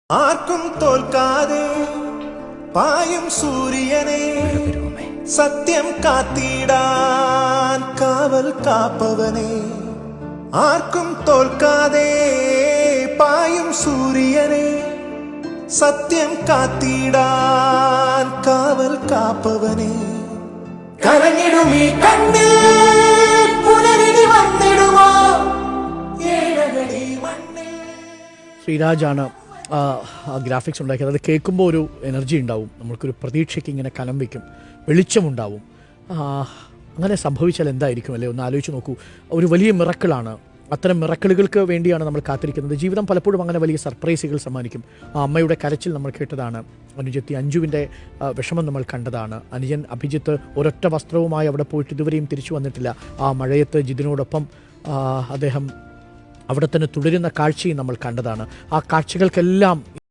ആർക്കും തോൽക്കാതെ പായും സൂര്യനെ സത്യം കാത്തിടാൻ കാവൽ കാപ്പവനെ. ആർക്കും തോൽക്കാതെ പായും സൂര്യനെ സത്യം കാത്തിടാൻ കാവൽ കാപ്പവനെ. കരഞ്ഞിടുമീ കണ്ണിൽ പുനരിനി വന്നിടുമോ ഏഴകളി മണ്ണിൽ. ശ്രീരാജാണ് ഗ്രാഫിക്സ് ഉണ്ടാക്കിയത്. അത് കേൾക്കുമ്പോൾ ഒരു എനർജി ഉണ്ടാവും, നമ്മൾക്കൊരു പ്രതീക്ഷയ്ക്ക് ഇങ്ങനെ കനം വയ്ക്കും, വെളിച്ചമുണ്ടാവും. അങ്ങനെ സംഭവിച്ചാൽ എന്തായിരിക്കും അല്ലേ? ഒന്ന് ആലോചിച്ച് നോക്കൂ. ഒരു വലിയ മിറക്കിളാണ്. അത്തരം മിറക്കിളുകൾക്ക് വേണ്ടിയാണ് നമ്മൾ കാത്തിരിക്കുന്നത്. ജീവിതം പലപ്പോഴും അങ്ങനെ വലിയ സർപ്രൈസുകൾ സമ്മാനിക്കും. ആ അമ്മയുടെ കരച്ചിൽ നമ്മൾ കേട്ടതാണ്. അനുജത്തി അഞ്ജുവിൻ്റെ വിഷമം നമ്മൾ കണ്ടതാണ്. അനുജൻ അഭിജിത്ത് ഒരൊറ്റ വസ്ത്രവുമായി അവിടെ പോയിട്ട് ഇതുവരെയും തിരിച്ചു വന്നിട്ടില്ല. ആ മഴയത്ത് ജിതിനോടൊപ്പം അദ്ദേഹം അവിടെ തന്നെ തുടരുന്ന കാഴ്ചയും നമ്മൾ കണ്ടതാണ്. ആ കാഴ്ചകൾക്കെല്ലാം